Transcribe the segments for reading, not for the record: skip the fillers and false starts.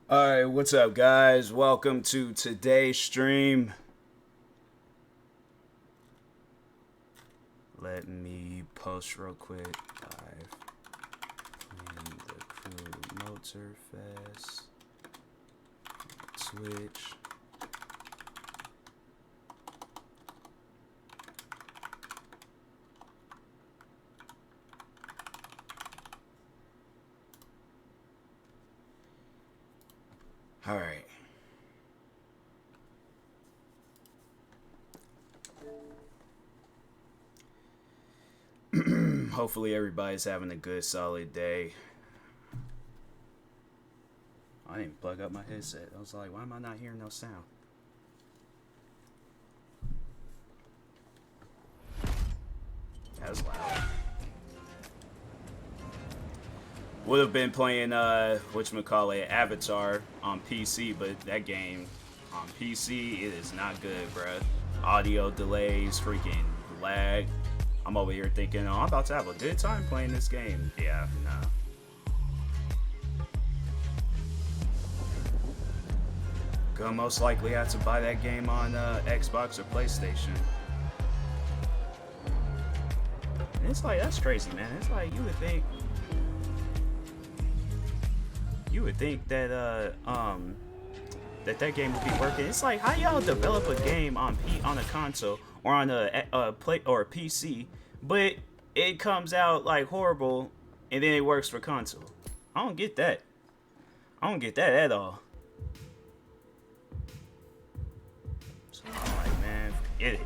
Alright, what's up, guys? Welcome to today's stream. Let me post real quick. Live playing the crew MOTORFEST. Twitch. Alright. Hopefully everybody's having a good, solid day. I didn't plug up my headset. I was like, why am I not hearing no sound? That was loud. Would have been playing whatchamacallit, Avatar on PC, but that game on PC, it is not good, bruh. Audio delays, freaking lag. I'm over here thinking, oh, I'm about to have a good time playing this game. Yeah, nah. Gonna most likely have to buy that game on Xbox or PlayStation. And it's like, that's crazy, man. It's like, you would think that that game would be working. It's like, how y'all develop a game on a console or on a play or a PC, but it comes out like horrible, and then it works for console? I don't get that. I don't get that at all. So I'm like, man, forget it.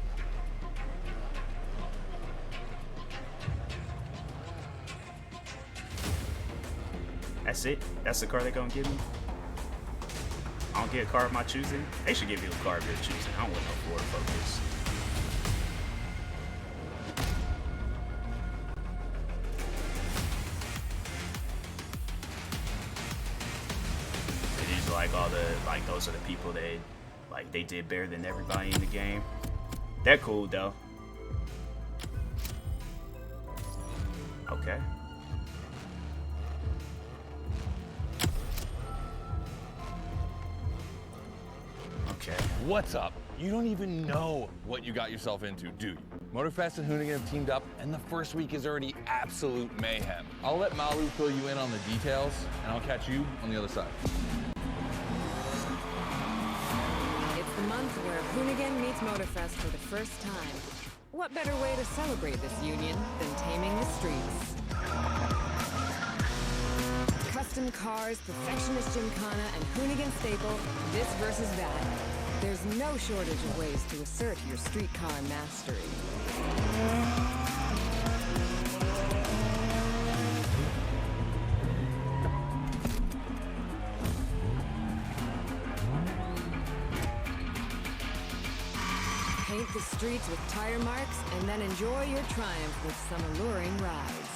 That's it? That's the car they're gonna give me? I don't get a car of my choosing? They should give you a car of your choosing. I don't want no Ford Focus. These are like all the, like, those are the people that, like, they did better than everybody in the game. They're cool though. Okay. Okay. What's up? You don't even know what you got yourself into, do you? MOTORFEST and Hoonigan have teamed up, and the first week is already absolute mayhem. I'll let Malu fill you in on the details, and I'll catch you on the other side. It's the month where Hoonigan meets MOTORFEST for the first time. What better way to celebrate this union than taming the streets? Custom cars, perfectionist gymkhana, and Hoonigan staple, this versus that. There's no shortage of ways to assert your streetcar mastery. Paint the streets with tire marks, and then enjoy your triumph with some alluring rides.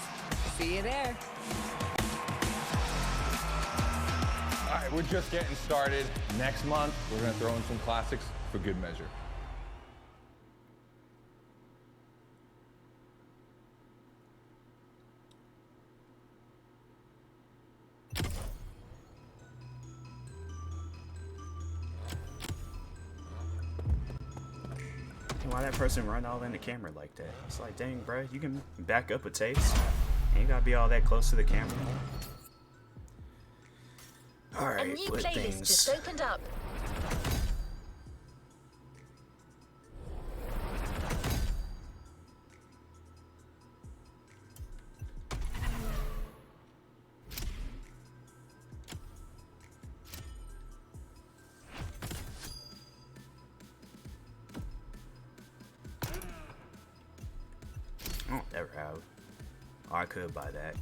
See you there. All right, we're just getting started. Next month, we're gonna throw in some classics for good measure. Why that person run all in the camera like that? It's like, dang, bro, you can back up a taste. Ain't gotta be all that close to the camera. Alright, A new what playlist things? just opened up. I don't ever have. Oh, I could buy that.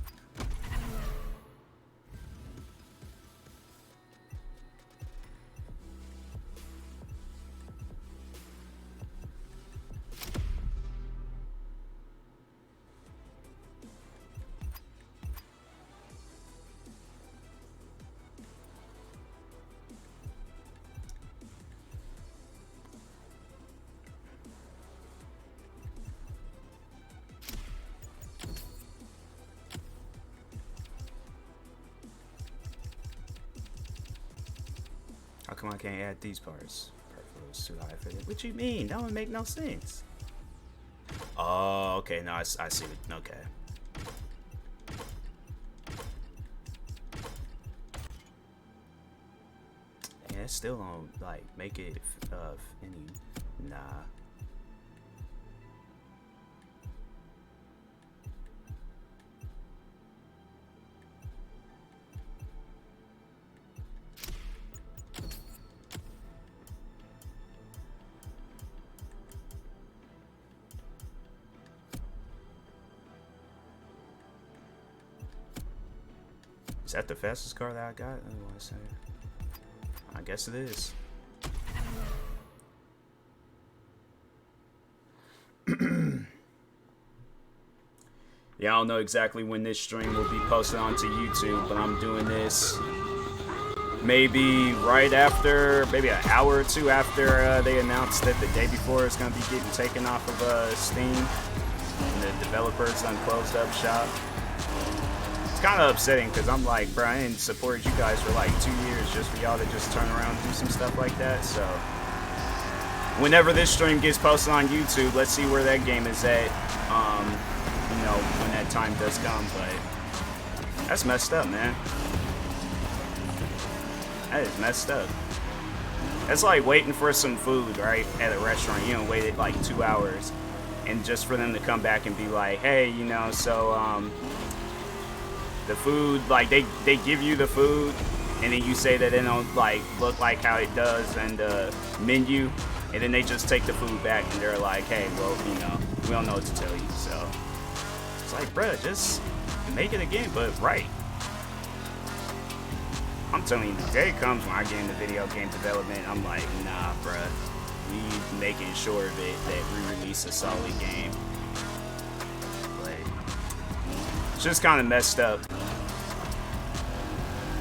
come on, I can't add these parts? Perfect was too high for it. What you mean? That would make no sense. Oh, okay. No, I see it. Okay. Yeah, it still don't like make it any. Nah. Is that the fastest car that I got? I want to say. I guess it is. Yeah, I don't know exactly when this stream will be posted onto YouTube, but I'm doing this maybe right after, maybe an hour or two after they announced that the day before it's going to be getting taken off of Steam and the developers done closed up shop. It's kind of upsetting because I'm like, bro, I ain't supported you guys for like 2 years just for y'all to just turn around and do some stuff like that. So whenever this stream gets posted on YouTube, let's see where that game is at. You know, when that time does come, but that's messed up, man. That is messed up. That's like waiting for some food, right, at a restaurant. You know, waited like 2 hours, and just for them to come back and be like, hey, you know, so the food, like they give you the food, and then you say that it don't like look like how it does in the menu, and then they just take the food back and they're like, hey, well, you know, we don't know what to tell you. So it's like, bruh, just make it again, but right. I'm telling you, the day comes when I get into video game development, I'm like, nah, bruh. We making sure that we release a solid game. But it's just kind of messed up.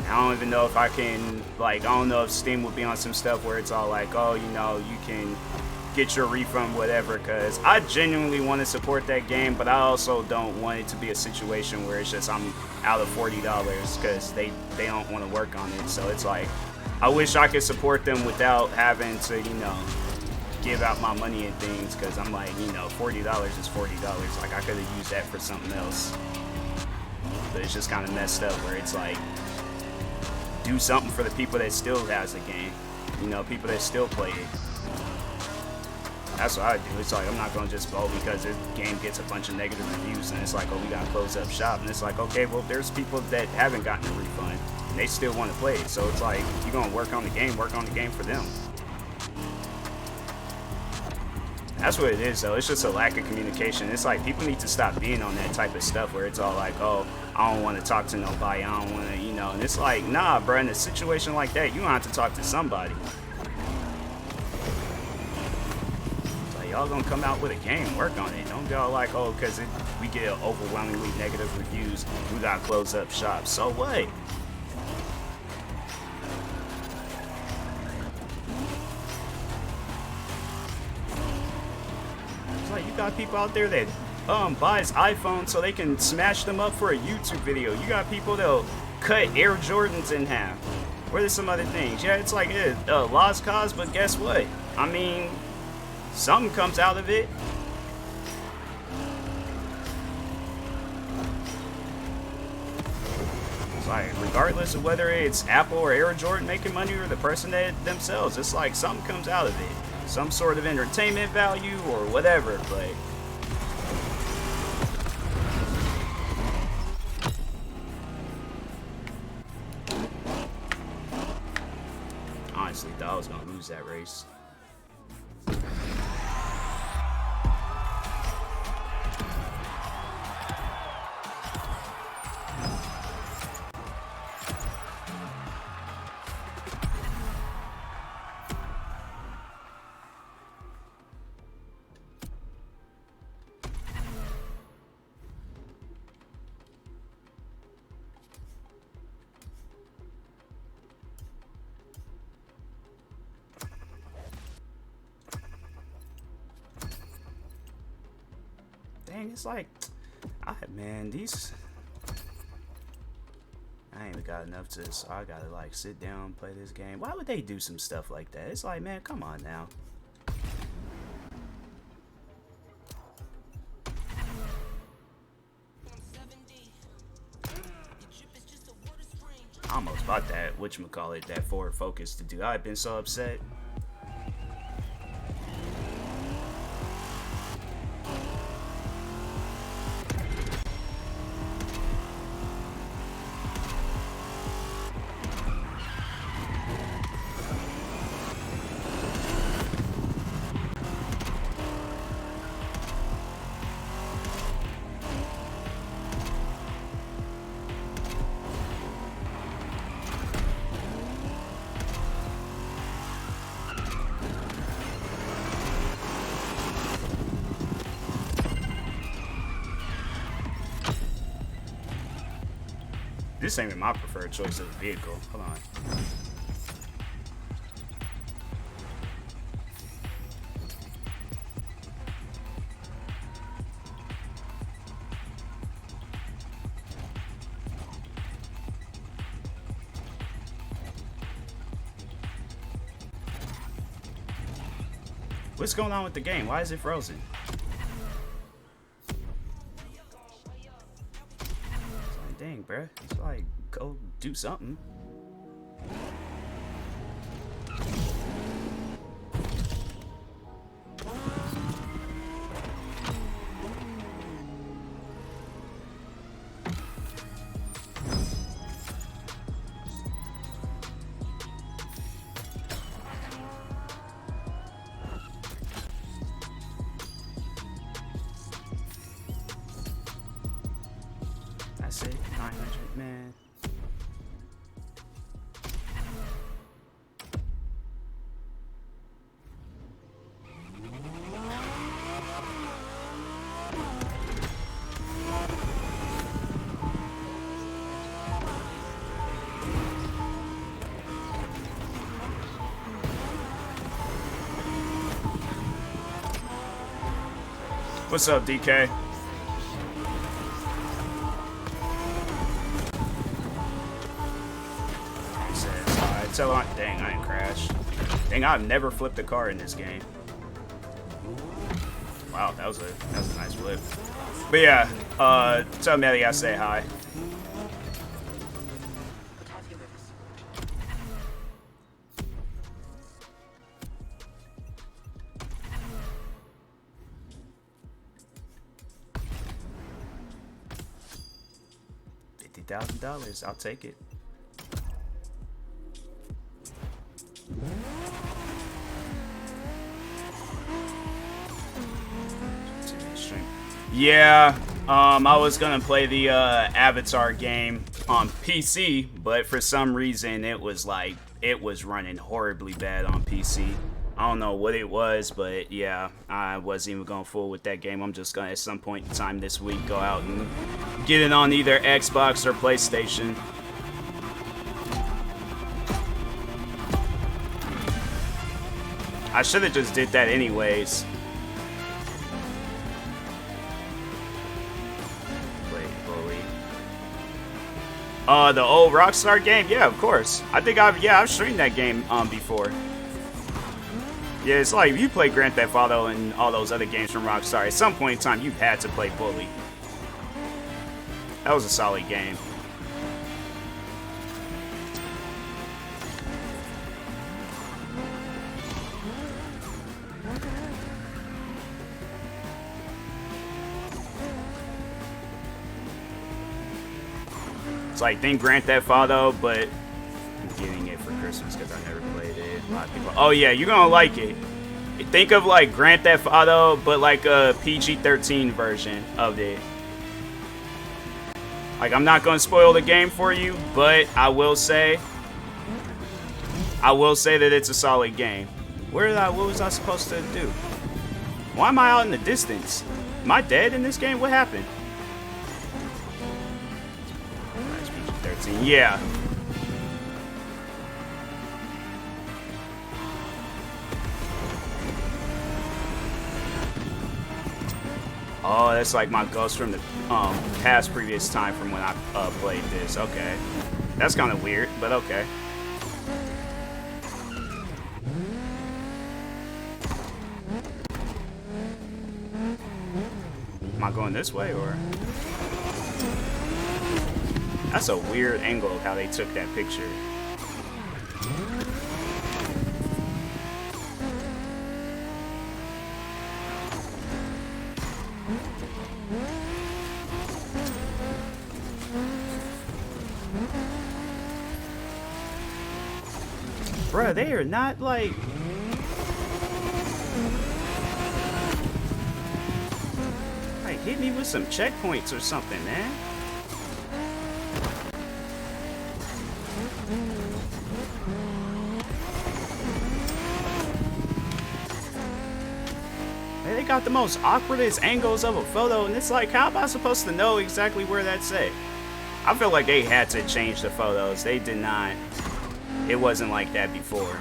I don't even know if I can, like, I don't know if Steam will be on some stuff where it's all like, oh, you know, you can get your refund, whatever, because I genuinely want to support that game, but I also don't want it to be a situation where it's just I'm out of $40 because they don't want to work on it. So it's like, I wish I could support them without having to, you know, give out my money and things, because I'm like, you know, $40 is $40. Like, I could have used that for something else. But it's just kind of messed up where it's like, do something for the people that still has the game, you know, people that still play it. That's what I do. It's like, I'm not going to just vote because this game gets a bunch of negative reviews and it's like, oh, we got to close up shop. And it's like, okay, well, there's people that haven't gotten a refund and they still want to play it. So it's like, you're going to work on the game for them. That's what it is, though. It's just a lack of communication. It's like, people need to stop being on that type of stuff where it's all like, oh, I don't want to talk to nobody. I don't want to, you know. And it's like, nah, bro, in a situation like that, you don't have to talk to somebody. Y'all gonna come out with a game, work on it. Don't go like, oh, because we get overwhelmingly negative reviews, we gotta close up shop. So what? It's like, you got people out there that buys iPhones so they can smash them up for a YouTube video. You got people that'll cut Air Jordans in half. What are some other things? Yeah, it's like a lost cause, but guess what? I mean, something comes out of it. It's like, regardless of whether it's Apple or Air Jordan making money or the person that themselves, it's like something comes out of it. Some sort of entertainment value or whatever, but honestly thought I was gonna lose that race. Dang, it's like, man, these I ain't even got enough to, so I gotta like sit down, play this game. Why would they do some stuff like that? It's like, man, come on now. I almost bought that, whatchamacallit, that Ford Focus to do. I've been so upset. This ain't even my preferred choice of vehicle. Hold on. What's going on with the game? Why is it frozen? Dang, bruh. It's like, go do something. That's it, 900, man. What's up, DK? So dang, I didn't crash. Dang, I've never flipped a car in this game. Wow, that was a nice flip. But yeah, tell Melly I say hi. $50,000, I'll take it. Yeah, I was gonna play the Avatar game on PC, but for some reason it was running horribly bad on PC. I don't know what it was, but yeah, I wasn't even going fool with that game. I'm just gonna at some point in time this week go out and get it on either Xbox or PlayStation. I should have just did that anyways. The old Rockstar game? Yeah, of course. I think I've streamed that game before. Yeah, it's like you play Grand Theft Auto and all those other games from Rockstar. At some point in time, you've had to play Bully. That was a solid game. Like think Grand Theft Auto, but I'm getting it for Christmas because I never played it. A lot of people. Oh yeah, you're gonna like it. Think of like Grand Theft Auto, but like a PG-13 version of it. Like I'm not gonna spoil the game for you, but I will say that it's a solid game. What was I supposed to do? Why am I out in the distance? Am I dead in this game? What happened? Yeah. Oh, that's like my ghost from the previous time from when I played this. Okay. That's kind of weird, but okay. Am I going this way, or? That's a weird angle of how they took that picture. Bruh, they are not like... Like, hit me with some checkpoints or something, man. They got the most awkwardest angles of a photo, and it's like, how am I supposed to know exactly where that's at? I feel like they had to change the photos. They did not. It wasn't like that before.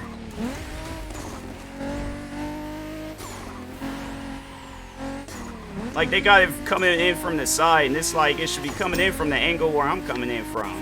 Like, they got it coming in from the side, and it's like, it should be coming in from the angle where I'm coming in from.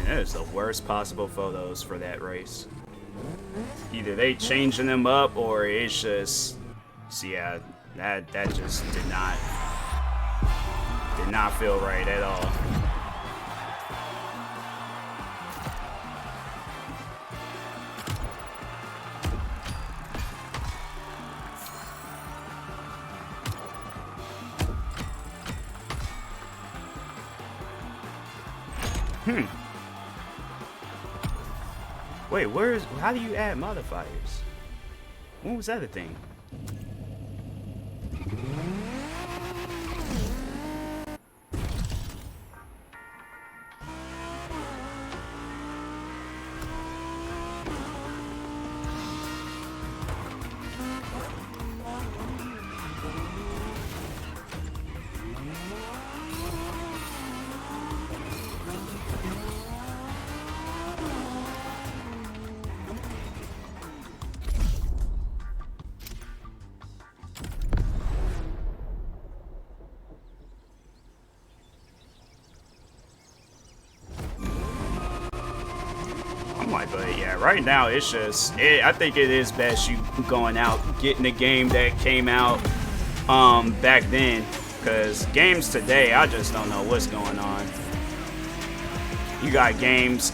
That is the worst possible photos for that race. Either they changing them up, or it's just, so yeah, that just did not feel right at all. Wait, how do you add modifiers? When was that a thing? But yeah, right now it's just, I think it is best you going out, getting the game that came out back then, because games today, I just don't know what's going on. You got games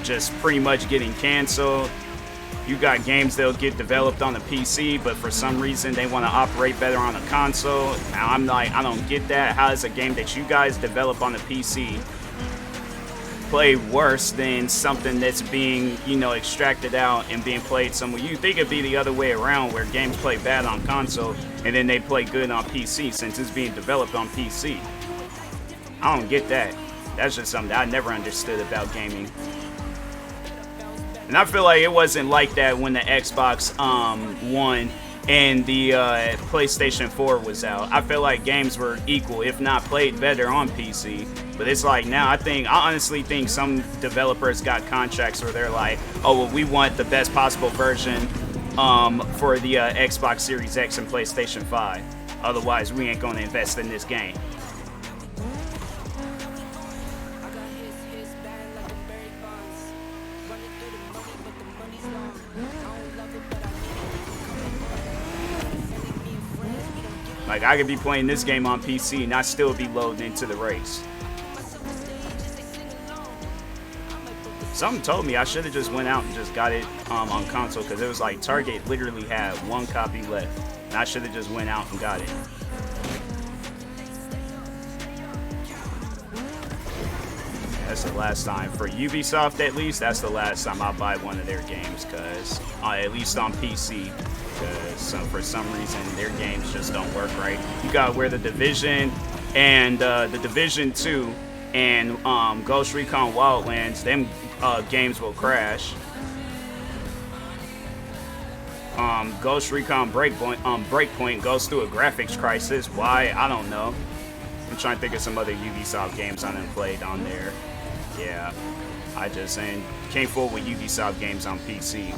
just pretty much getting canceled. You got games that'll get developed on the PC, but for some reason they want to operate better on a console. Now I'm like, I don't get that. How is a game that you guys develop on the PC play worse than something that's being, you know, extracted out and being played somewhere? You think it'd be the other way around, where games play bad on console and then they play good on PC since it's being developed on PC. I don't get that. That's just something I never understood about gaming. And I feel like it wasn't like that when the Xbox One and the PlayStation 4 was out. I feel like games were equal, if not played better on PC. But it's like now, I honestly think some developers got contracts where they're like, oh, well, we want the best possible version for the Xbox Series X and PlayStation 5. Otherwise, we ain't going to invest in this game. Like, I could be playing this game on PC and I still be loading into the race. Something told me I should have just went out and just got it on console, because it was like Target literally had 1 copy left. And I should have just went out and got it. That's the last time. For Ubisoft, at least, that's the last time I'll buy one of their games, because at least on PC. Because for some reason, their games just don't work right. You got where the Division and the Division 2 and Ghost Recon Wildlands, them games will crash. Ghost Recon Breakpoint goes through a graphics crisis. Why? I don't know. I'm trying to think of some other Ubisoft games I done played on there. Yeah, I just saying, can't fool with Ubisoft games on PC.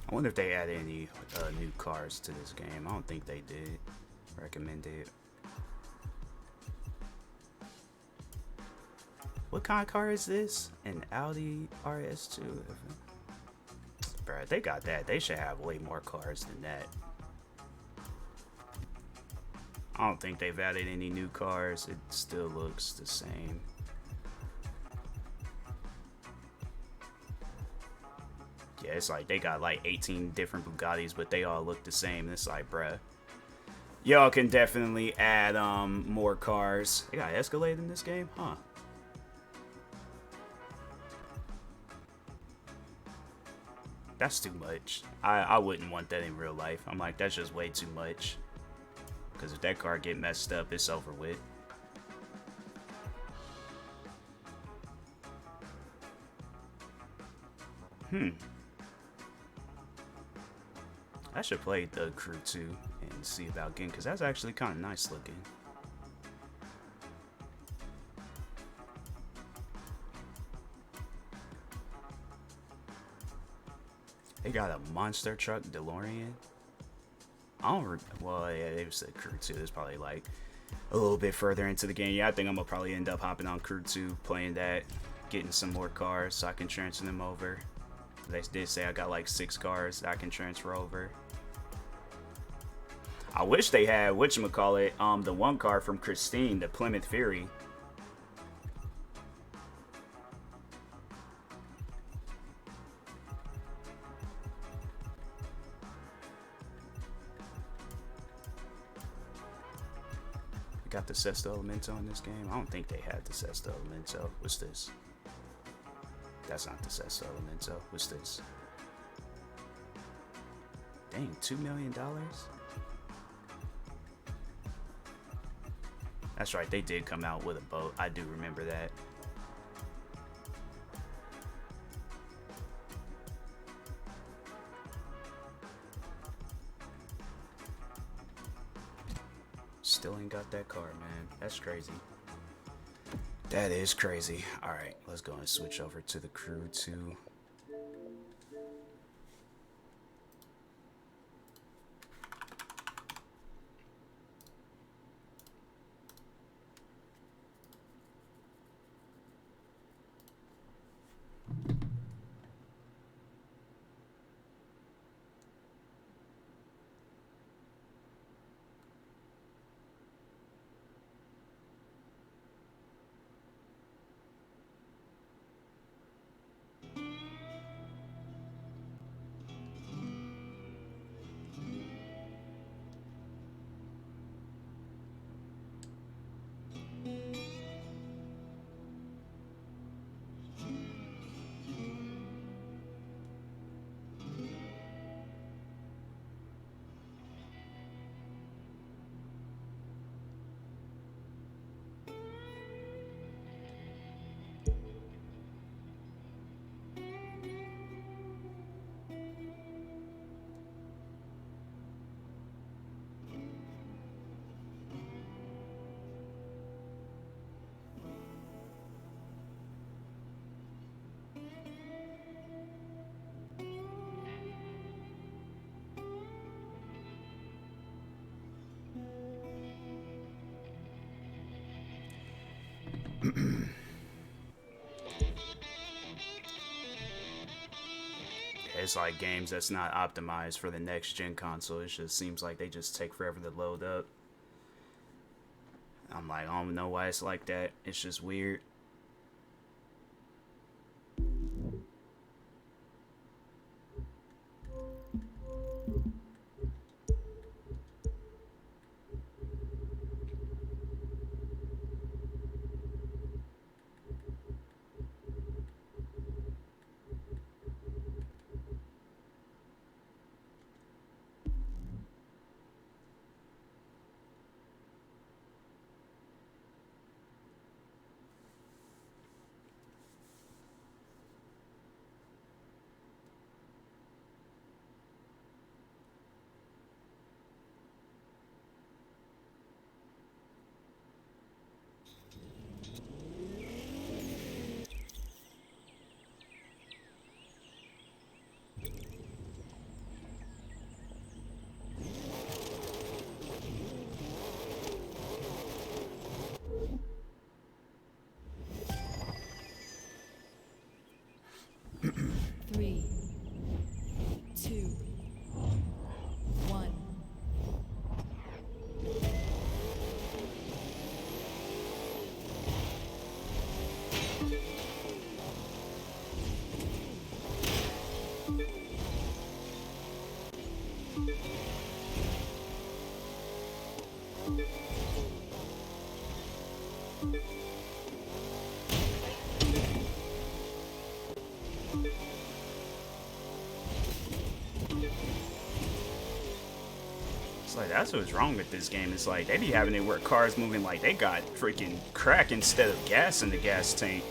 I wonder if they added any new cars to this game. I don't think they did. Recommended. What kind of car is this? An Audi RS2. Bruh, they got that. They should have way more cars than that. I don't think they've added any new cars. It still looks the same. Yeah, it's like they got like 18 different Bugattis, but they all look the same. It's like, bruh, y'all can definitely add more cars. They got Escalade in this game? Huh. That's too much. I wouldn't want that in real life. I'm like, that's just way too much. Because if that car get messed up, it's over with. I should play the Crew 2 and see about getting, because that's actually kind of nice looking. They got a monster truck DeLorean. I don't well, yeah, they said Crew 2. It's probably like a little bit further into the game. Yeah, I think I'm gonna probably end up hopping on Crew 2, playing that, getting some more cars so I can transfer them over. They did say I got like 6 cars that I can transfer over. I wish they had, whatchamacallit, the one car from Christine, the Plymouth Fury. Got the Sesto Elemento in this game? I don't think they had the Sesto Elemento. What's this? That's not the Sesto Elemento. What's this? Dang, $2 million? That's right, they did come out with a boat. I do remember that. Still ain't got that car, man. That's crazy. That is crazy. Alright, let's go and switch over to the Crew 2. It's like games that's not optimized for the next gen console. It just seems like they just take forever to load up. I'm like, I don't know why it's like that. It's just weird. Three, two, one. It's like, that's what's wrong with this game. It's like, they be having it where cars moving like they got freaking crack instead of gas in the gas tank.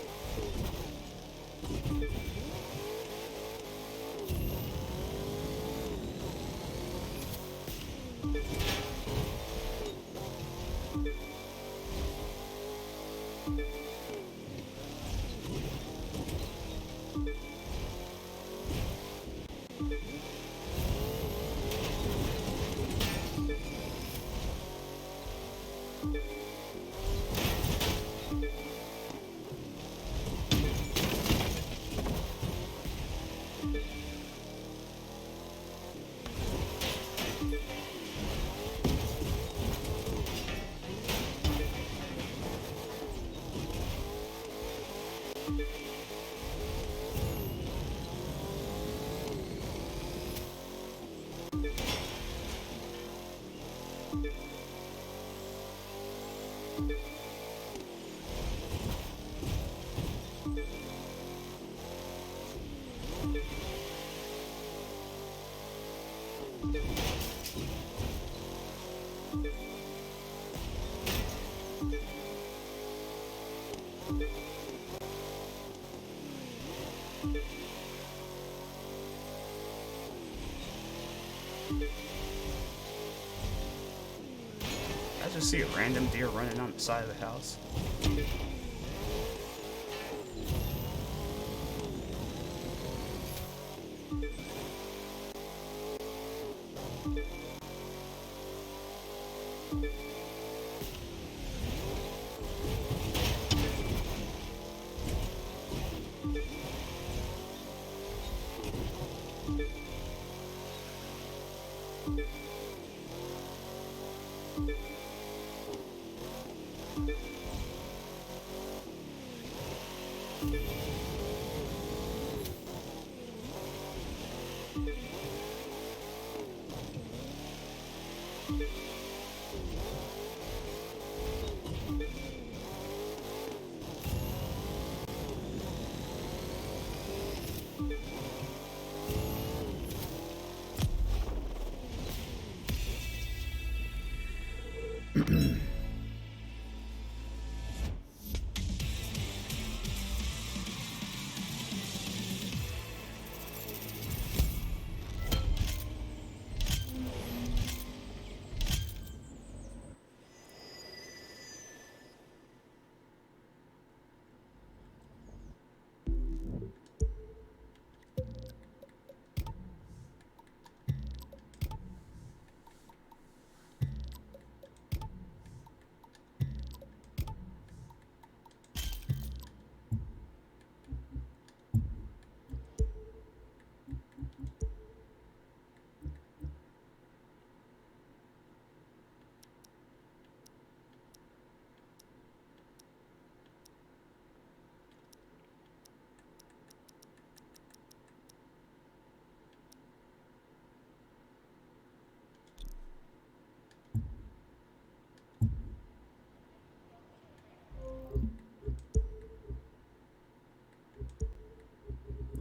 I just see a random deer running on the side of the house.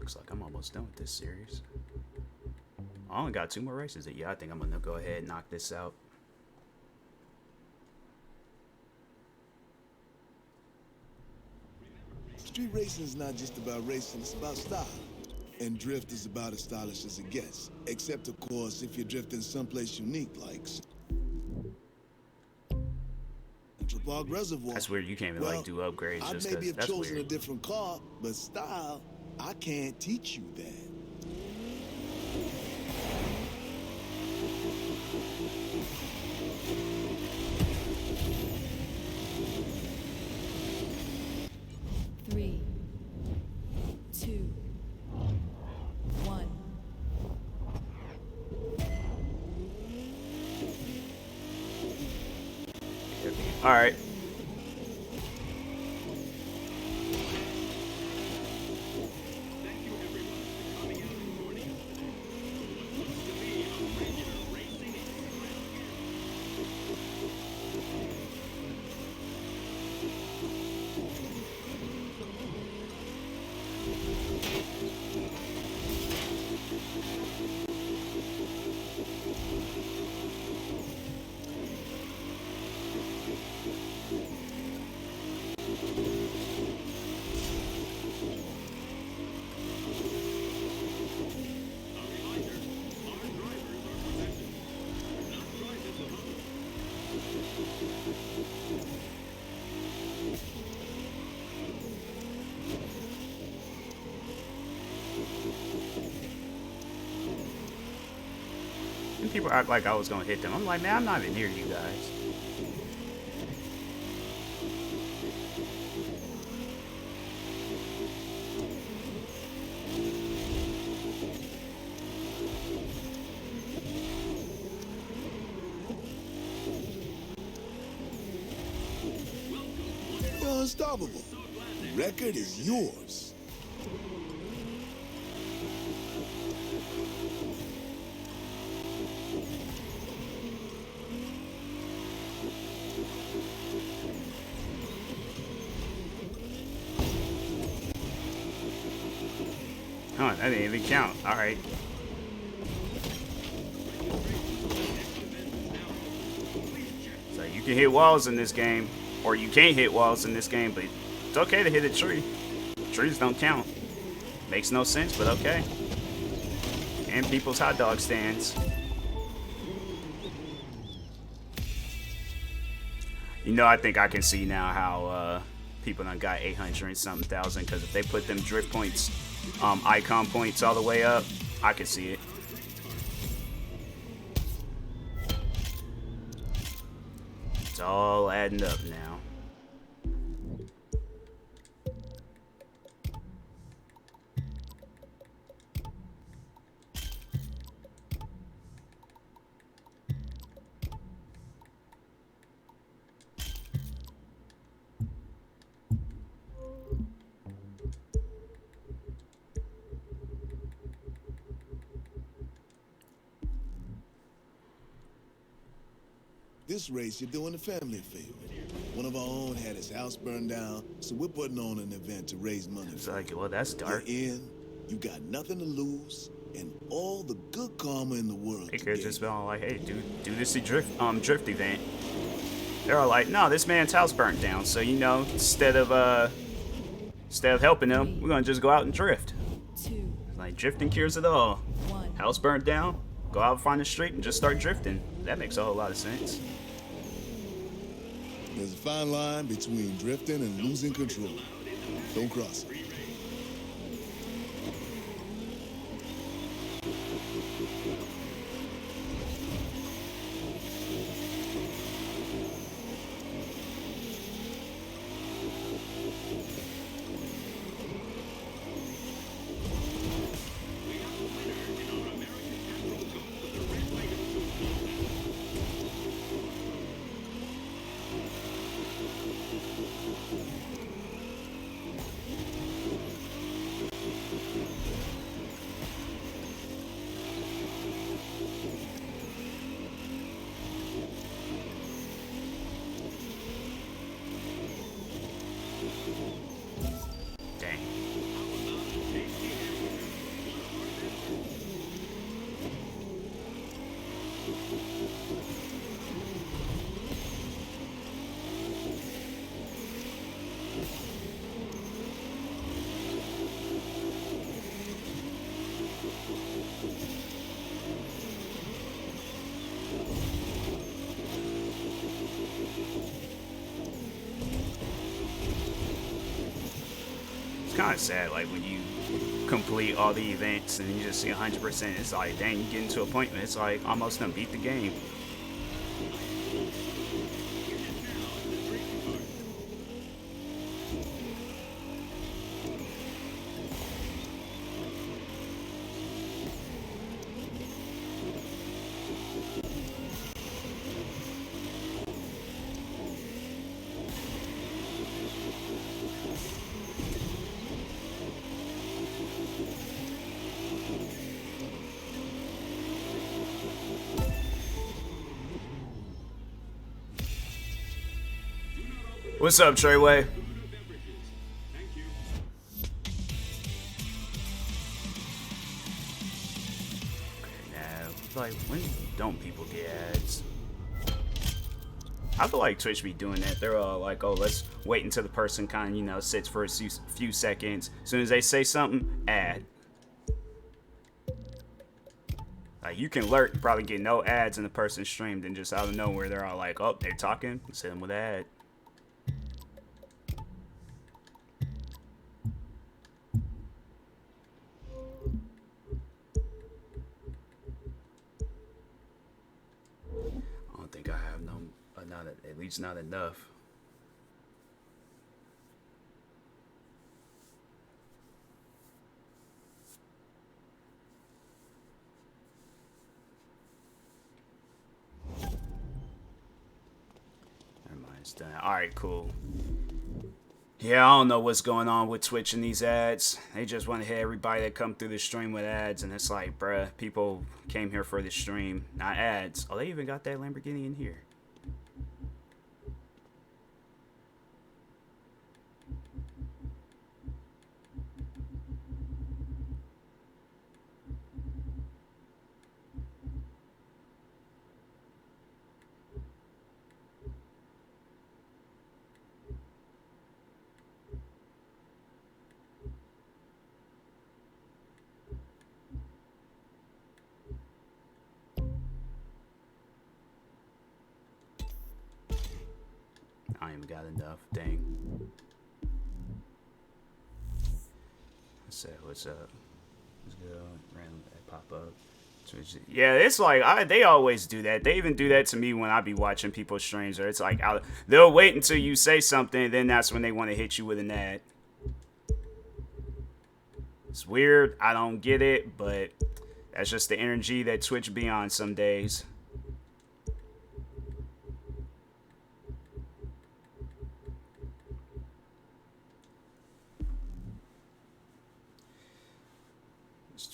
Looks like I'm almost done with this series. I only got 2 more races. Yeah, I think I'm gonna go ahead and knock this out. Street racing is not just about racing, it's about style. And drift is about as stylish as it gets. Except, of course, if you're drifting someplace unique, like Central Park Reservoir. That's weird. You can't even like do upgrades. I Just maybe have that's chosen weird. a different car, but style, I can't teach you that. Three, two, one. All right. And people act like I was gonna hit them. I'm like, man, I'm not even near you guys. You're unstoppable. The record is yours. Huh, that didn't even count. All right. So you can hit walls in this game, or you can't hit walls in this game, but it's okay to hit a tree. Trees don't count. Makes no sense, but okay. And people's hot dog stands. You know, I think I can see now how people done got 800 and something thousand, because if they put them drift points, icon points all the way up, I can see it. It's all adding up now. This race, you're doing the family a favor. One of our own had his house burned down, so we're putting on an event to raise money. It's like, well, that's dark. You're in, you got nothing to lose, and all the good karma in the world. They could have just been all like, hey, do this drift event. They're all like, no, this man's house burnt down, so you know, instead of helping him, we're gonna just go out and drift. Two, Like, drifting cures it all. one. House burnt down, go out and find the street and just start drifting. That makes a whole lot of sense. There's a fine line between drifting and losing control. Don't cross it. kind of sad, like when you complete all the events and you just see 100%. It's like, dang, you get into a point where it's like almost done beat the game. What's up, Treyway? Now, like, when don't people get ads? I feel like Twitch be doing that. They're all like, oh, let's wait until the person kind of, you know, sits for a few seconds. As soon as they say something, ad. Like, you can lurk, probably get no ads in the person's stream, then just out of nowhere, they're all like, oh, they're talking, send them with an ad. I don't think I have no, at least not enough. Never mind, it's done. All right, cool. Yeah, I don't know what's going on with Twitch and these ads. They just want to hit everybody that come through the stream with ads, and it's like, bruh, people came here for the stream, not ads. Oh, they even got that Lamborghini in here. I ain't got enough. Dang. Let's say what's up. Let's go. Random pop up. Yeah, it's like they always do that. They even do that to me when I be watching people's streams. Or it's like they'll wait until you say something, and then that's when they want to hit you with an ad. It's weird. I don't get it, but that's just the energy that Twitch be on some days.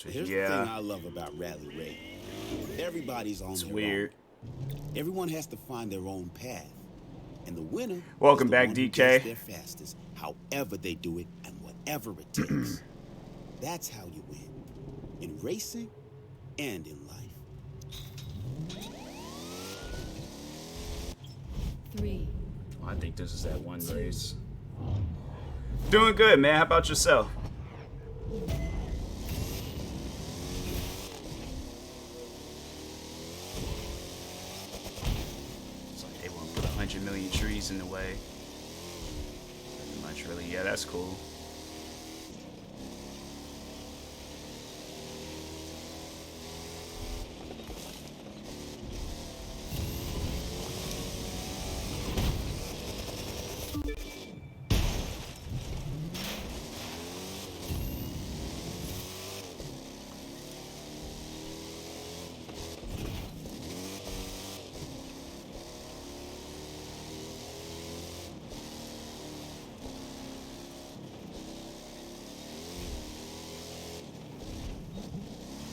Here's the thing I love about Rally Raid. Everybody's on their weird. own. Everyone has to find their own path. And the winner Welcome is the back, one who DK. gets there fastest, however they do it and whatever it takes. That's how you win. In racing and in life. 3, Well, I think this is that one race. Doing good, man. How about yourself? It's like they want to put 100 million trees in the way. Pretty much, really. Yeah, that's cool.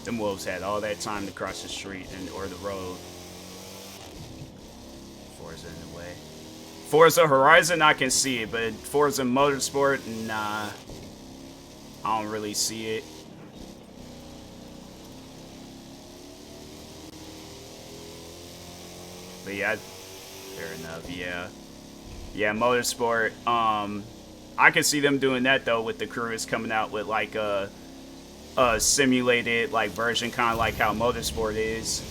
Them wolves had all that time to cross the street or the road. Forza in the way. Forza Horizon, I can see it, but Forza Motorsport, nah. I don't really see it. But yeah, fair enough, yeah. Yeah, Motorsport, I can see them doing that though with the crews coming out with like a simulated like version, kind of like how Motorsport is.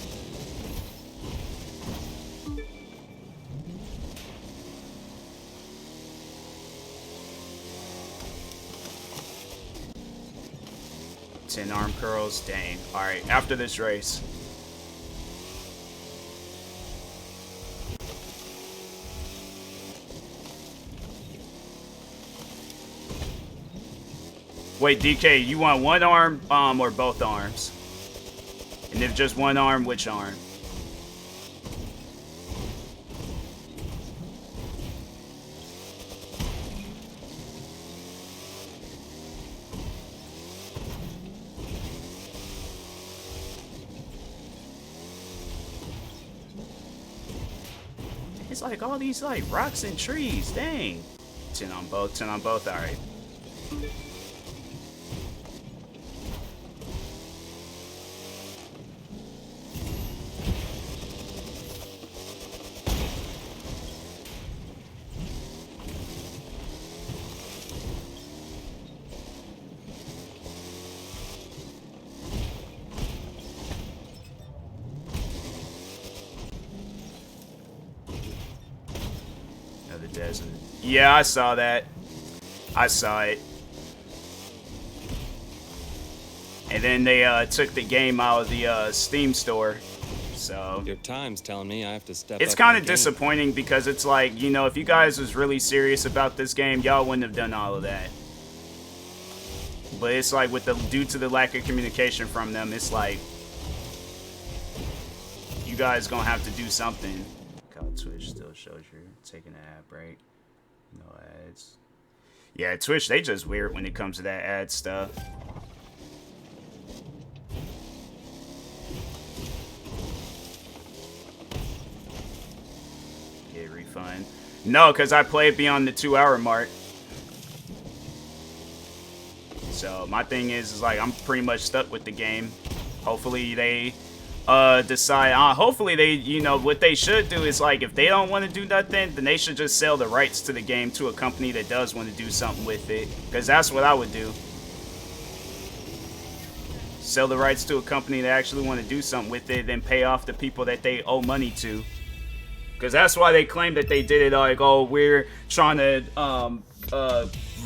10 arm curls. Dang. All right. After this race. Wait, DK, you want one arm, or both arms? And if just one arm, which arm? It's like all these like rocks and trees. Dang. 10 on both. 10 on both. All right. Yeah, I saw that. I saw it. And then they took the game out of the Steam store. So your time's telling me I have to step it's up kind of disappointing because it's like, you know, if you guys was really serious about this game, y'all wouldn't have done all of that. But it's like with the due to the lack of communication from them, it's like you guys gonna have to do something. Twitch still shows you're taking an ad break. No ads. Yeah, Twitch, they just weird when it comes to that ad stuff. Get refund. No, because I played beyond the 2-hour mark. So my thing is like I'm pretty much stuck with the game. Hopefully they decide hopefully they, you know, what they should do is like if they don't want to do nothing, then they should just sell the rights to the game to a company that does want to do something with it, because that's what I would do. Sell the rights to a company that actually want to do something with it, then pay off the people that they owe money to, because that's why they claim that they did it like, oh, we're trying to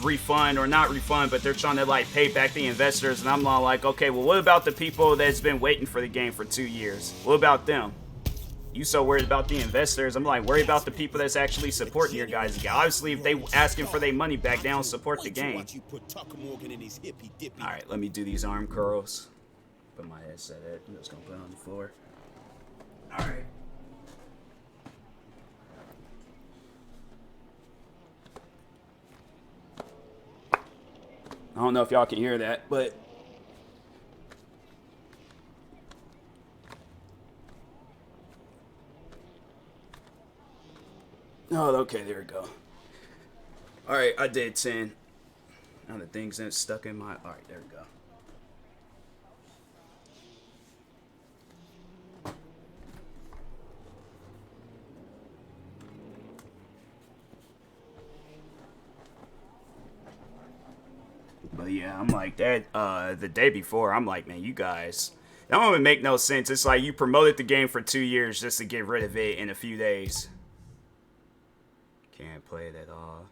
refund, or not refund, but they're trying to like pay back the investors. And I'm like, okay, well, what about the people that's been waiting for the game for 2 years? What about them? You so worried about the investors? I'm like, worry about the people that's actually supporting your guys' game. Obviously, if they asking for their money back, they don't support the game. All right, let me do these arm curls. Put my headset at. I'm just gonna put it on the floor. All right. I don't know if y'all can hear that, but oh, okay, there we go. All right, I did 10. Now the thing's stuck in my. All right, there we go. But yeah, I'm like that, the day before, I'm like, man, you guys, that don't even make no sense. It's like you promoted the game for 2 years just to get rid of it in a few days. Can't play it at all.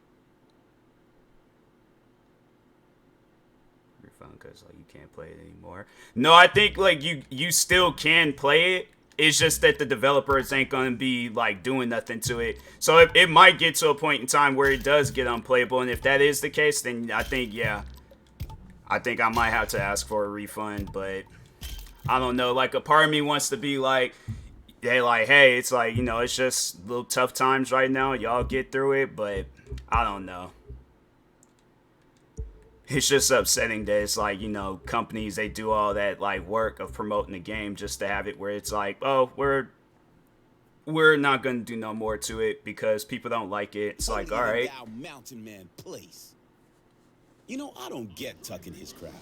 Refund because like you can't play it anymore. No, I think like you still can play it. It's just that the developers ain't gonna be like doing nothing to it. So it might get to a point in time where it does get unplayable, and if that is the case, then I think, yeah, I think I might have to ask for a refund. But I don't know, like a part of me wants to be like, they like, hey, it's like, you know, it's just little tough times right now, y'all get through it. But I don't know, it's just upsetting that it's like, you know, companies, they do all that like work of promoting the game just to have it where it's like, oh, we're not gonna do no more to it because people don't like it. It's like, all right. Mountain Man place. You know, I don't get Tuck and his crowd.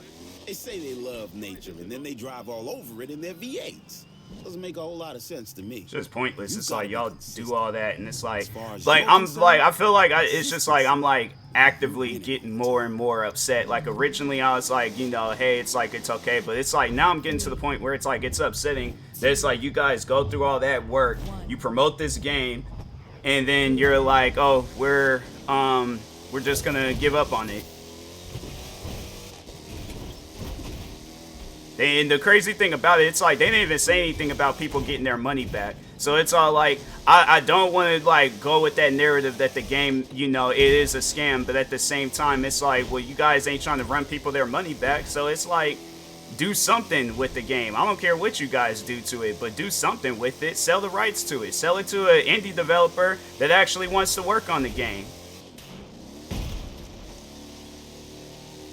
They say they love nature, and then they drive all over it in their V8s. Doesn't make a whole lot of sense to me. It's just pointless. It's like y'all do all that, and it's like I'm like, I feel like it's just like I'm like actively getting more and more upset. Like originally I was like, you know, hey, it's like it's okay, but it's like now I'm getting to the point where it's like it's upsetting that it's like you guys go through all that work, you promote this game, and then you're like, oh, we're just gonna give up on it. And the crazy thing about it, it's like they didn't even say anything about people getting their money back. So it's all like, I don't want to like go with that narrative that the game, you know, it is a scam. But at the same time, it's like, well, you guys ain't trying to run people their money back. So it's like, do something with the game. I don't care what you guys do to it, but do something with it. Sell the rights to it. Sell it to an indie developer that actually wants to work on the game.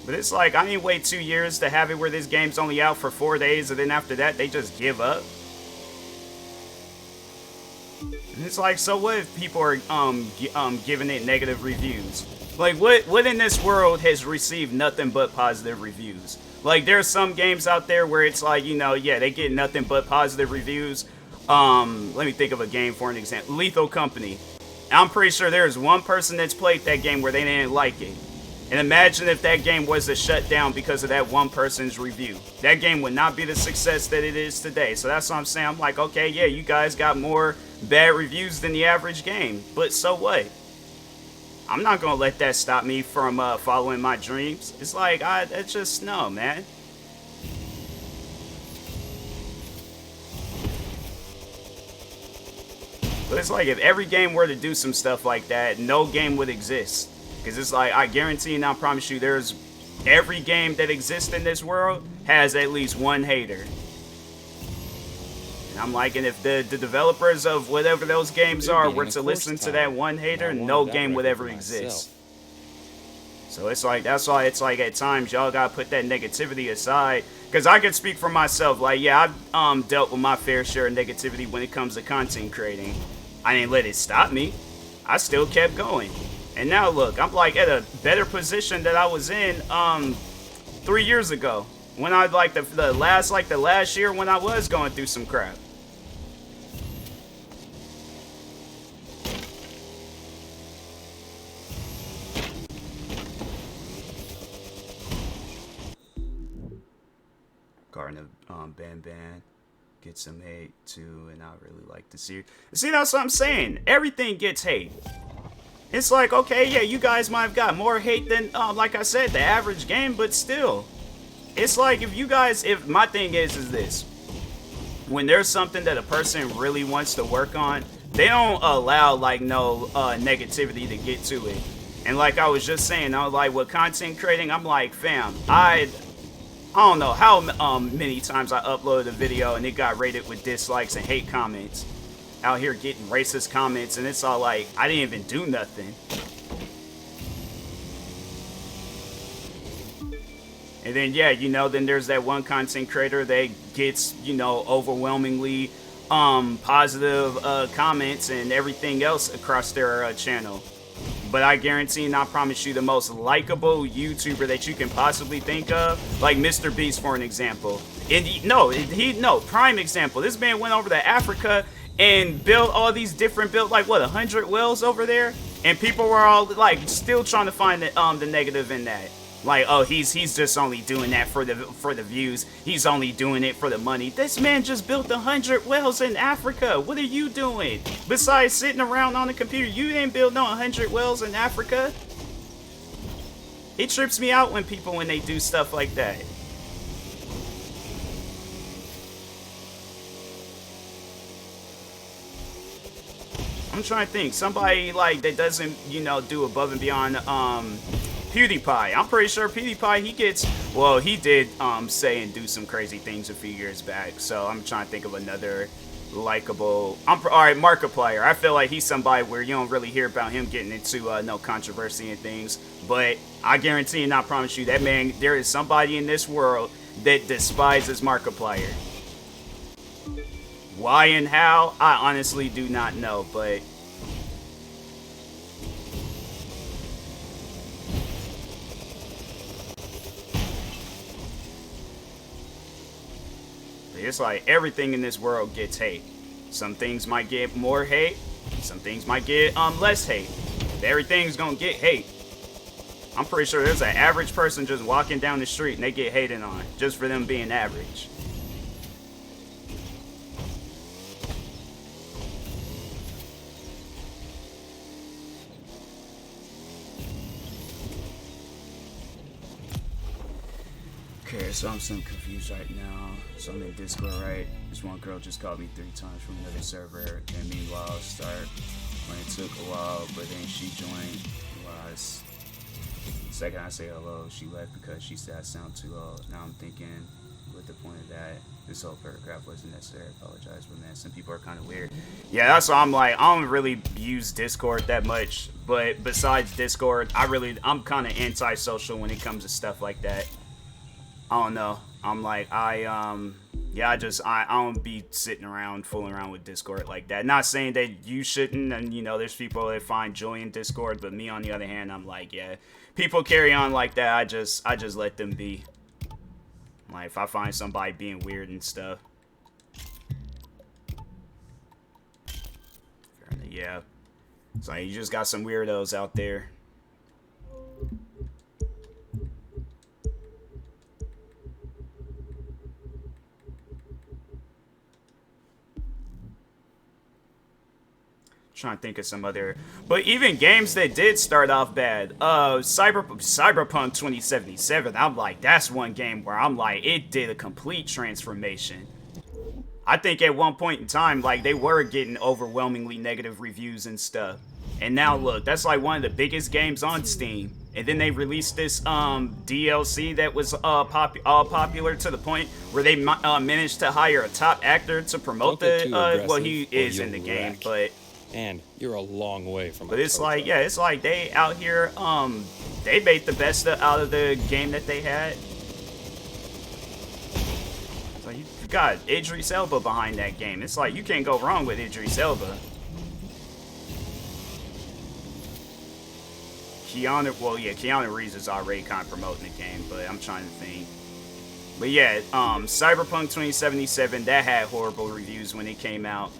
But it's like, I didn't wait 2 years to have it where this game's only out for 4 days, and then after that, they just give up. And it's like, so what if people are giving it negative reviews? Like, what in this world has received nothing but positive reviews? Like, there's some games out there where it's like, you know, yeah, they get nothing but positive reviews. Let me think of a game for an example. Lethal Company. I'm pretty sure there's one person that's played that game where they didn't like it. And imagine if that game was to shut down because of that one person's review. That game would not be the success that it is today. So that's what I'm saying. I'm like, okay, yeah, you guys got more bad reviews than the average game. But so what? I'm not going to let that stop me from following my dreams. It's like, it's just, no, man. But it's like, if every game were to do some stuff like that, no game would exist. Because it's like, I guarantee and I promise you, there's every game that exists in this world has at least one hater. And I'm like, and if the developers of whatever those games are were to listen to that one hater, no game would ever exist. So it's like, that's why it's like at times y'all gotta put that negativity aside. Because I can speak for myself, like, yeah, I've dealt with my fair share of negativity when it comes to content creating. I didn't let it stop me. I still kept going. And now look, I'm like at a better position that I was in 3 years ago. When I like the last year when I was going through some crap. Garden of Ban get some hate too, and I really like to see. See, that's what I'm saying. Everything gets hate. It's like, okay, yeah, you guys might have got more hate than, like I said, the average game, but still. It's like, if my thing is this. When there's something that a person really wants to work on, they don't allow, like, no negativity to get to it. And like I was just saying, I was like, with content creating, I'm like, fam, I don't know how many times I uploaded a video and it got rated with dislikes and hate comments. Out here getting racist comments, and it's all like, I didn't even do nothing. And then, yeah, you know, then there's that one content creator that gets, you know, overwhelmingly positive comments and everything else across their channel. But I guarantee and I promise you, the most likable YouTuber that you can possibly think of, like Mr. Beast for an example. And prime example. This man went over to Africa and built all these different like what, 100 wells over there, and people were all like still trying to find the negative in that. Like, oh, he's just only doing that for the views. He's only doing it for the money. This man just built 100 wells in Africa. What are you doing? Besides sitting around on the computer, you didn't build no 100 wells in Africa. It trips me out when they do stuff like that. I'm trying to think. Somebody like that doesn't, you know, do above and beyond PewDiePie. I'm pretty sure PewDiePie, he did say and do some crazy things a few years back. So I'm trying to think of another likable. Alright, Markiplier. I feel like he's somebody where you don't really hear about him getting into no controversy and things. But I guarantee and I promise you, that man, there is somebody in this world that despises Markiplier. Why and how, I honestly do not know, but it's like everything in this world gets hate. Some things might get more hate, some things might get less hate. Everything's gonna get hate. I'm pretty sure there's an average person just walking down the street and they get hated on just for them being average. Okay, so I'm so confused right now. So I'm in Discord, right? This one girl just called me 3 times from another server, and meanwhile, start when it took a while, but then she joined. Was second I say hello, she left because she said I sound too old. Now I'm thinking, what the point of that? This whole paragraph wasn't necessary. I apologize, but man, some people are kind of weird. Yeah, that's why I'm like, I don't really use Discord that much, but besides Discord, I'm kind of antisocial when it comes to stuff like that. I don't know. I'm like, yeah, I don't be sitting around fooling around with Discord like that. Not saying that you shouldn't, and you know, there's people that find joy in Discord, but me on the other hand, I'm like, yeah, people carry on like that. I just let them be. Like, if I find somebody being weird and stuff, yeah, it's like you just got some weirdos out there. Trying to think of some other, but even games that did start off bad, Cyberpunk 2077, I'm like, that's one game where I'm like, it did a complete transformation. I think at one point in time, like, they were getting overwhelmingly negative reviews and stuff, and now look, that's like one of the biggest games on Steam. And then they released this DLC that was all popular to the point where they managed to hire a top actor to promote the well, he is in the game, but and you're a long way from. But it's like, yeah, it's like they out here, they made the best out of the game that they had. So you got Idris Elba behind that game. It's like you can't go wrong with Idris Elba. Keanu Reeves is already kind of promoting the game, but I'm trying to think. But yeah, Cyberpunk 2077, that had horrible reviews when it came out.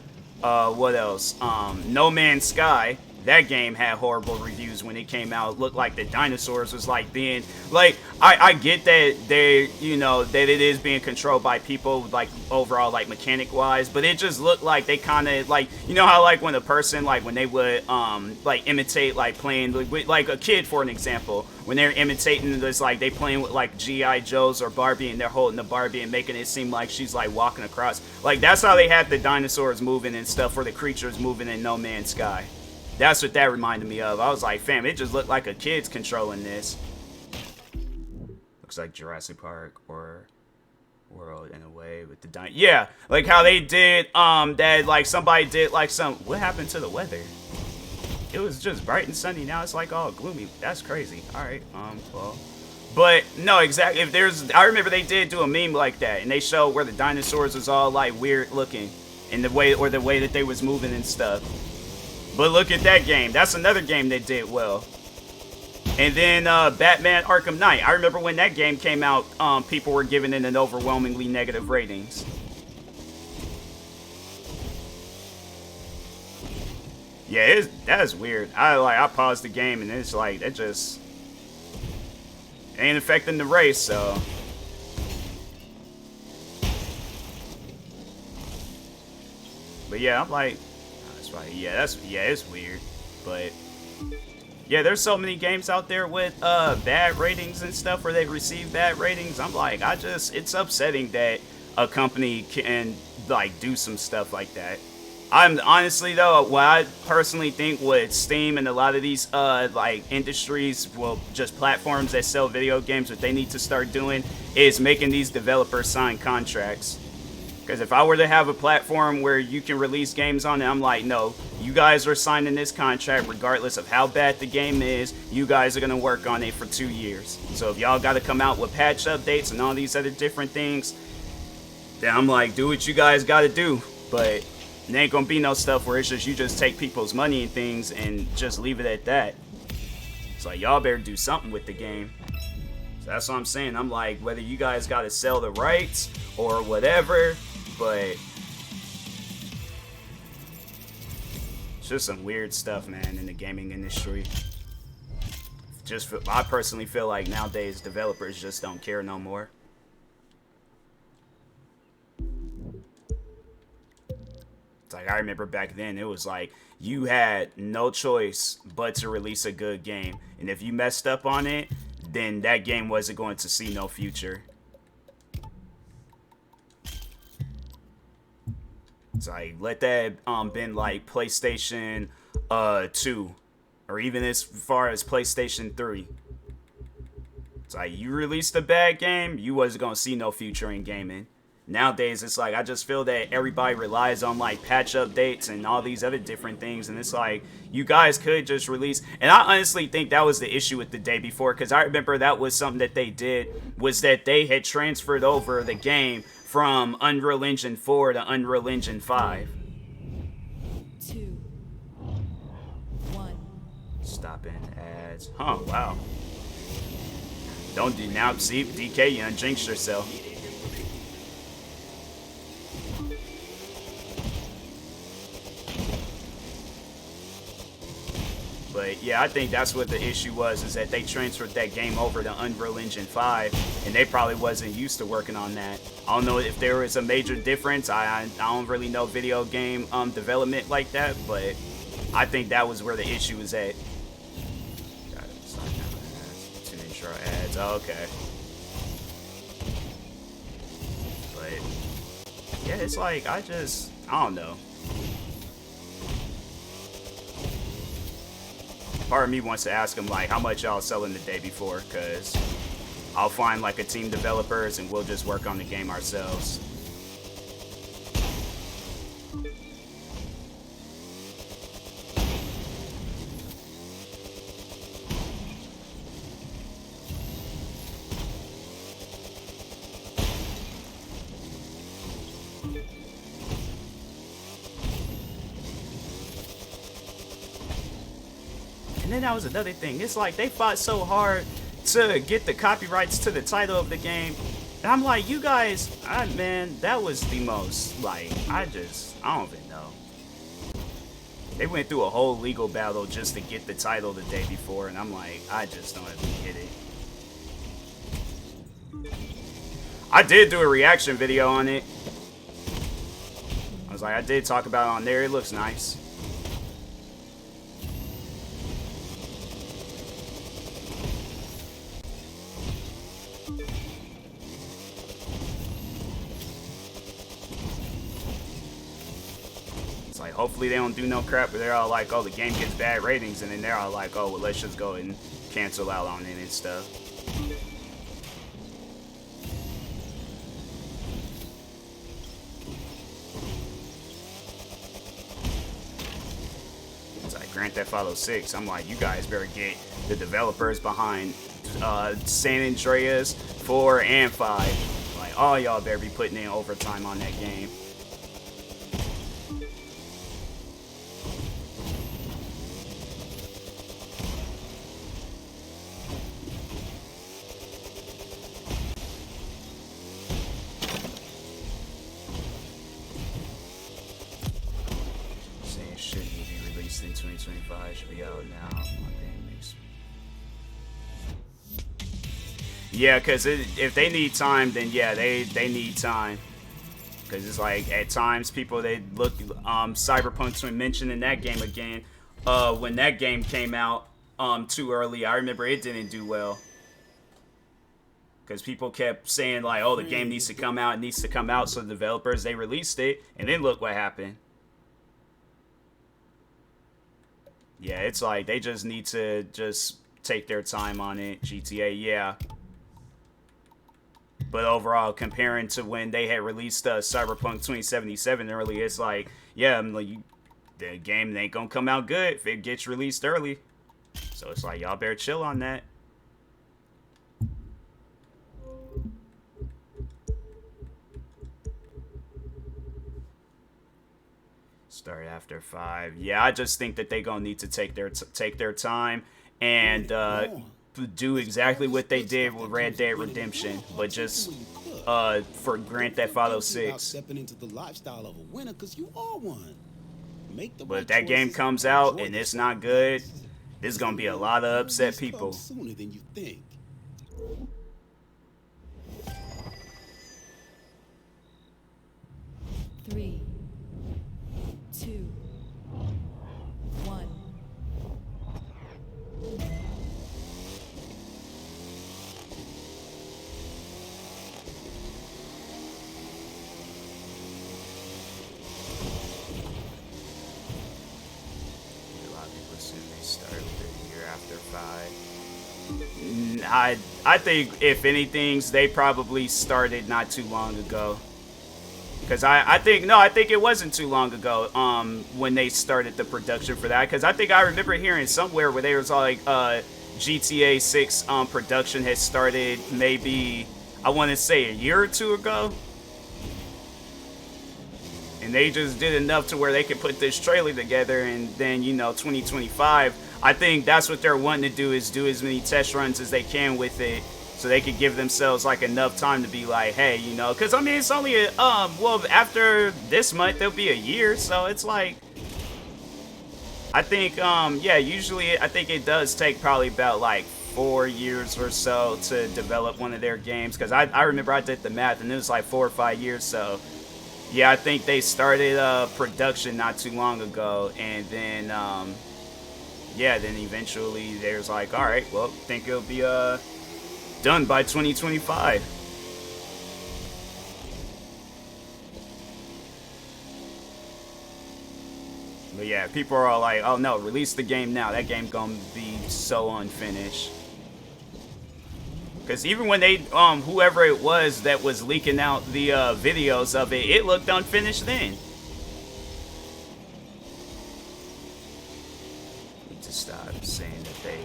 What else? No Man's Sky. That game had horrible reviews when it came out. It looked like the dinosaurs was like being like, I get that they, you know, that it is being controlled by people, like overall, like mechanic wise, but it just looked like they kind of like, you know how like when a person, like when they would like imitate like playing with like a kid, for an example, when they're imitating this, like they playing with like G.I. Joes or Barbie, and they're holding the Barbie and making it seem like she's like walking across, like that's how they had the dinosaurs moving and stuff, or the creatures moving in No Man's Sky. That's what that reminded me of. I was like, fam, it just looked like a kid's controlling this. Looks like Jurassic Park or World in a way with the yeah, like how they did that, like somebody did like what happened to the weather? It was just bright and sunny, now it's like all gloomy. That's crazy. All right, well, but no, exactly. I remember they did do a meme like that, and they showed where the dinosaurs was all like weird looking in the way that they was moving and stuff. But look at that game. That's another game that did well. And then Batman Arkham Knight. I remember when that game came out, people were giving it an overwhelmingly negative ratings. Yeah, that is weird. I paused the game and it's like, that just ain't affecting the race, so. But yeah, I'm like, right. Yeah, it's weird, but yeah, there's so many games out there with bad ratings and stuff where they receive bad ratings. I'm like, it's upsetting that a company can like do some stuff like that. I'm honestly though, what I personally think with Steam and a lot of these like industries, well, just platforms that sell video games, what they need to start doing is making these developers sign contracts. Because if I were to have a platform where you can release games on it, I'm like, no, you guys are signing this contract regardless of how bad the game is. You guys are going to work on it for 2 years. So if y'all got to come out with patch updates and all these other different things, then I'm like, do what you guys got to do. But there ain't going to be no stuff where it's just you just take people's money and things and just leave it at that. It's like, y'all better do something with the game. So that's what I'm saying. I'm like, whether you guys got to sell the rights or whatever, but it's just some weird stuff, man, in the gaming industry. I personally feel like nowadays developers just don't care no more. It's like, I remember back then, it was like, you had no choice but to release a good game. And if you messed up on it, then that game wasn't going to see no future. It's like, let that been like PlayStation 2, or even as far as PlayStation 3. It's like, you released a bad game, you wasn't gonna see no future in gaming. Nowadays, it's like, I just feel that everybody relies on like patch updates and all these other different things, and it's like, you guys could just release. And I honestly think that was the issue with the day before, because I remember that was something that they did, was that they had transferred over the game from Unreal Engine 4 to Unreal Engine 5. 2, 1. Stopping ads. Huh, wow. Don't do now. See, DK, you unjinx yourself. But yeah, I think that's what the issue was, is that they transferred that game over to Unreal Engine 5, and they probably wasn't used to working on that. I don't know if there was a major difference. I don't really know video game development like that, but I think that was where the issue was at. Got it. Start now ads. 2 intro ads. Oh, okay. But yeah, it's like, I don't know. Part of me wants to ask them, like, how much y'all selling the day before, because I'll find like a team developers and we'll just work on the game ourselves. And then that was another thing. It's like they fought so hard to get the copyrights to the title of the game. And I'm like, you guys, man, that was the most, like, I don't even know. They went through a whole legal battle just to get the title the day before, and I'm like, I just don't even get it. I did do a reaction video on it. I was like, I did talk about it on there. It looks nice. Like, hopefully they don't do no crap where they're all like, oh, the game gets bad ratings, and then they're all like, oh, well, let's just go and cancel out on it and stuff. It's like Grand Theft Auto 6. I'm like, you guys better get the developers behind San Andreas 4 and 5. Like, all y'all better be putting in overtime on that game. In 2025 should be out now. Yeah, because if they need time, then yeah, they need time. Because it's like, at times people, they look, Cyberpunk's been mentioned in that game again. When that game came out too early, I remember it didn't do well. Because people kept saying like, oh, the game needs to come out, it needs to come out. So the developers, they released it, and then look what happened. Yeah, it's like they just need to just take their time on it. GTA, yeah. But overall, comparing to when they had released Cyberpunk 2077 early, it's like, yeah, the game ain't gonna come out good if it gets released early. So it's like, y'all better chill on that. Start after 5. Yeah, I just think that they gonna need to take their time and do exactly what they did with Red Dead Redemption, but just for Grand Theft Auto 6. But if that game comes out and it's not good, there's gonna be a lot of upset people. Sooner than you think. 3, 2, 1. I think if anything, they probably started not too long ago. Because I think it wasn't too long ago when they started the production for that. Because I think I remember hearing somewhere where they was like GTA 6 production had started maybe, I want to say, a year or two ago. And they just did enough to where they could put this trailer together, and then, you know, 2025, I think that's what they're wanting to do, is do as many test runs as they can with it, so they could give themselves like enough time to be like, hey, you know, because I mean, it's only a, well, after this month there'll be a year, so it's like, I think yeah, usually I think it does take probably about like 4 years or so to develop one of their games, because I remember I did the math and it was like 4 or 5 years. So yeah, I think they started production not too long ago, and then yeah, then eventually there's like, all right, well, think it'll be done by 2025. But yeah, people are all like, oh no, release the game now. That game's gonna be so unfinished. Because even when they, whoever it was that was leaking out the videos of it, it looked unfinished then. Need to stop saying that they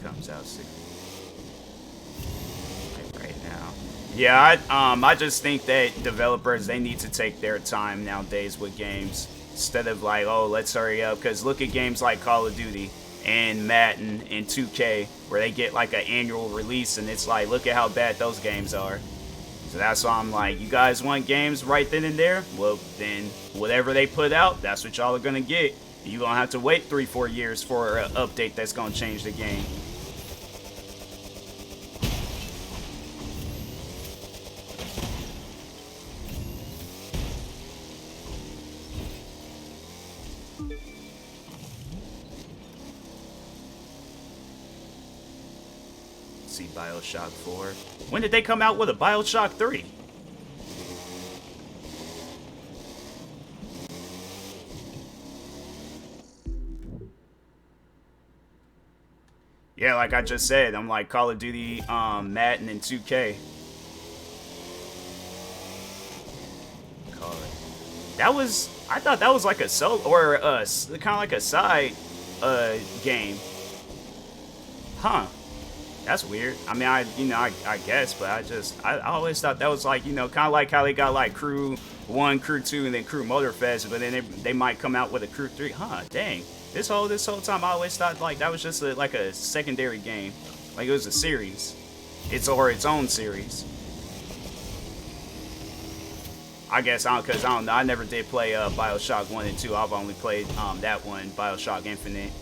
comes out sick right now. Yeah, I just think that developers, they need to take their time nowadays with games, instead of like, oh, let's hurry up. Because look at games like Call of Duty and Madden and 2K, where they get like an annual release, and it's like, look at how bad those games are. So that's why I'm like, you guys want games right then and there? Well, then whatever they put out, that's what y'all are gonna get. You're gonna have to wait 3-4 years for an update that's gonna change the game. See BioShock 4. When did they come out with a BioShock 3? Yeah, like I just said, I'm like Call of Duty, Madden, and 2K. That was, I thought that was like a solo, or kind of like a side game. Huh. That's weird. I mean, I guess, but I always thought that was like, you know, kind of like how they got like Crew 1, Crew 2, and then Crew MOTORFEST, but then they might come out with a Crew 3. Huh, dang. This whole time I always thought like that was just like a secondary game. Like it was a series. Its own series. I guess, because I don't know. I never did play BioShock 1 and 2. I've only played that one, BioShock Infinite.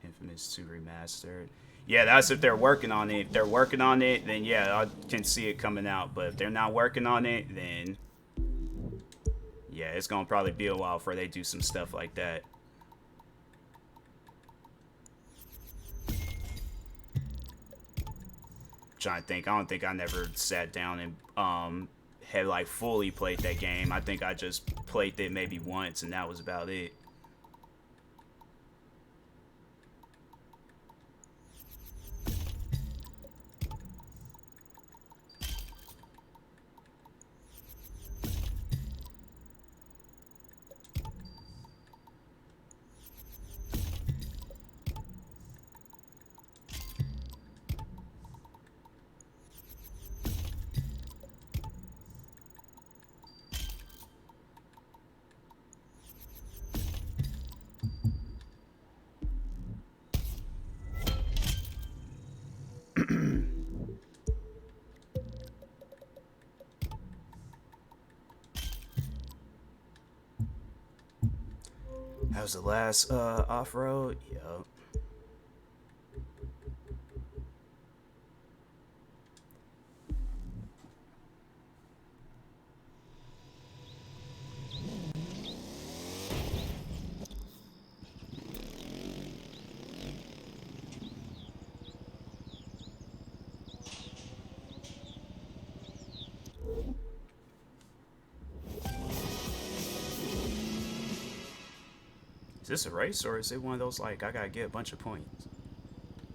Infamous 2 Remastered. Yeah, that's if they're working on it. If they're working on it, then yeah, I can see it coming out. But if they're not working on it, then yeah, it's gonna probably be a while before they do some stuff like that. Trying to think. I don't think I never sat down and had like fully played that game. I think I just played it maybe once, and that was about it. That was the last off-road. Yup. this a race or is it one of those like I gotta get a bunch of points?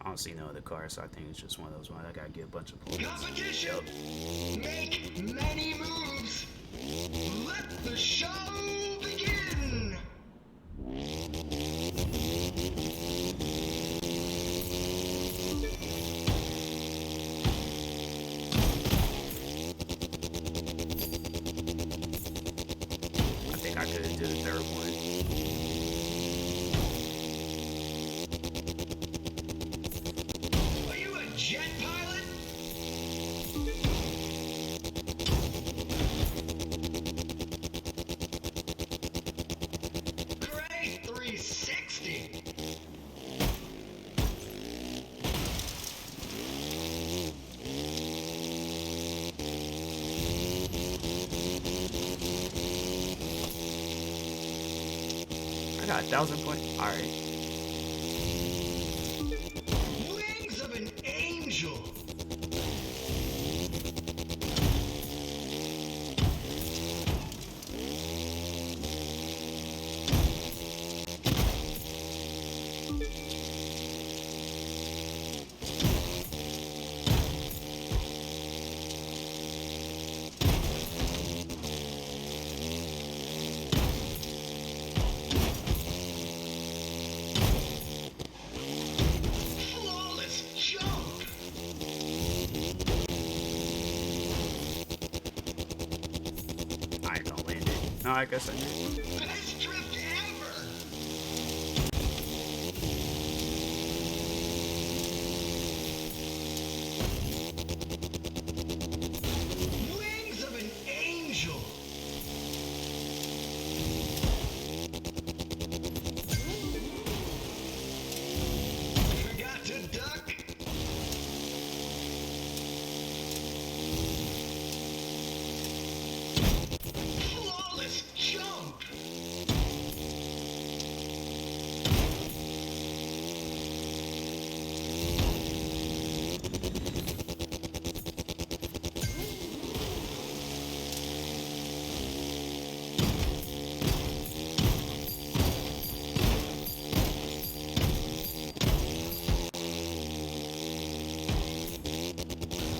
I don't see no other cars, so I think it's just one of those ones I gotta get a bunch of points. Competition! Make many moves! Let the show begin! I think I could have did a third one. Are you a jet pilot? Great 360! I got 1,000 points. All right. Wings of an angel! Flawless jump! I ain't gonna land it. No, I guess I did. Best drift ever! Wings of an angel! Forgot to duck! Flawless jump!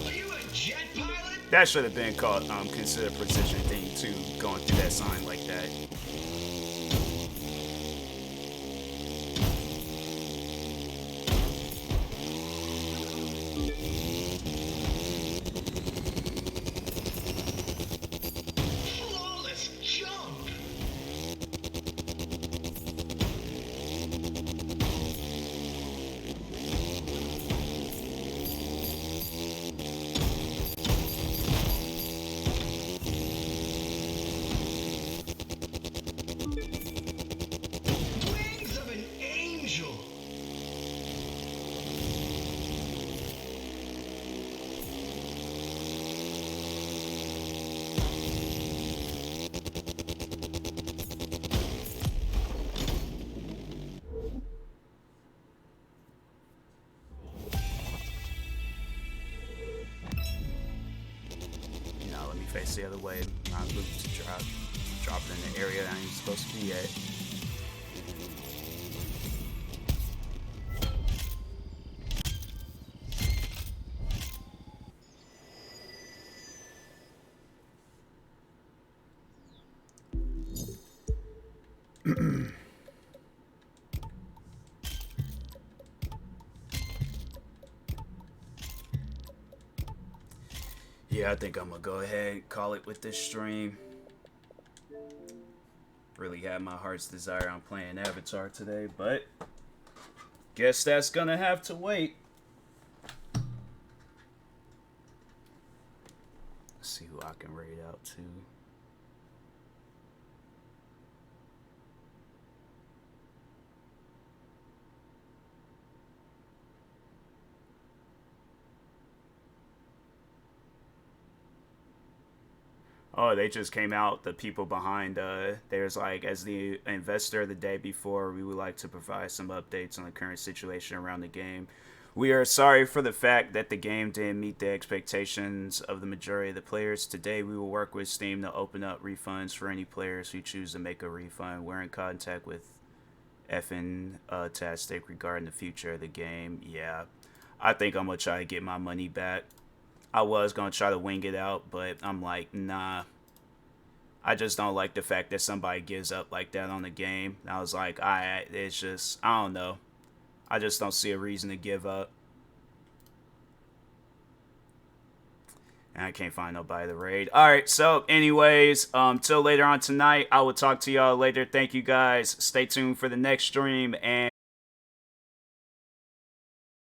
Are you a jet pilot? That should have been called consider precision thing too, going through that sign like that. Flawless jump! Wings of an angel! Now let me face the other way. My loop to drop it in the area that I ain't supposed to be at. Yeah, I think I'm gonna go ahead and call it with this stream. Really had my heart's desire on playing Avatar today, but guess that's gonna have to wait. Let's see who I can raid out to. Oh, they just came out. The people behind, there's like, as the investor the day before, we would like to provide some updates on the current situation around the game. We are sorry for the fact that the game didn't meet the expectations of the majority of the players. Today, we will work with Steam to open up refunds for any players who choose to make a refund. We're in contact with effing tastic regarding the future of the game. Yeah, I think I'm gonna try to get my money back. I was gonna try to wing it out, but I'm like, nah. I just don't like the fact that somebody gives up like that on the game. I was like, it's just, I don't know. I just don't see a reason to give up. And I can't find nobody to raid. Alright, so anyways, till later on tonight, I will talk to y'all later. Thank you guys. Stay tuned for the next stream, and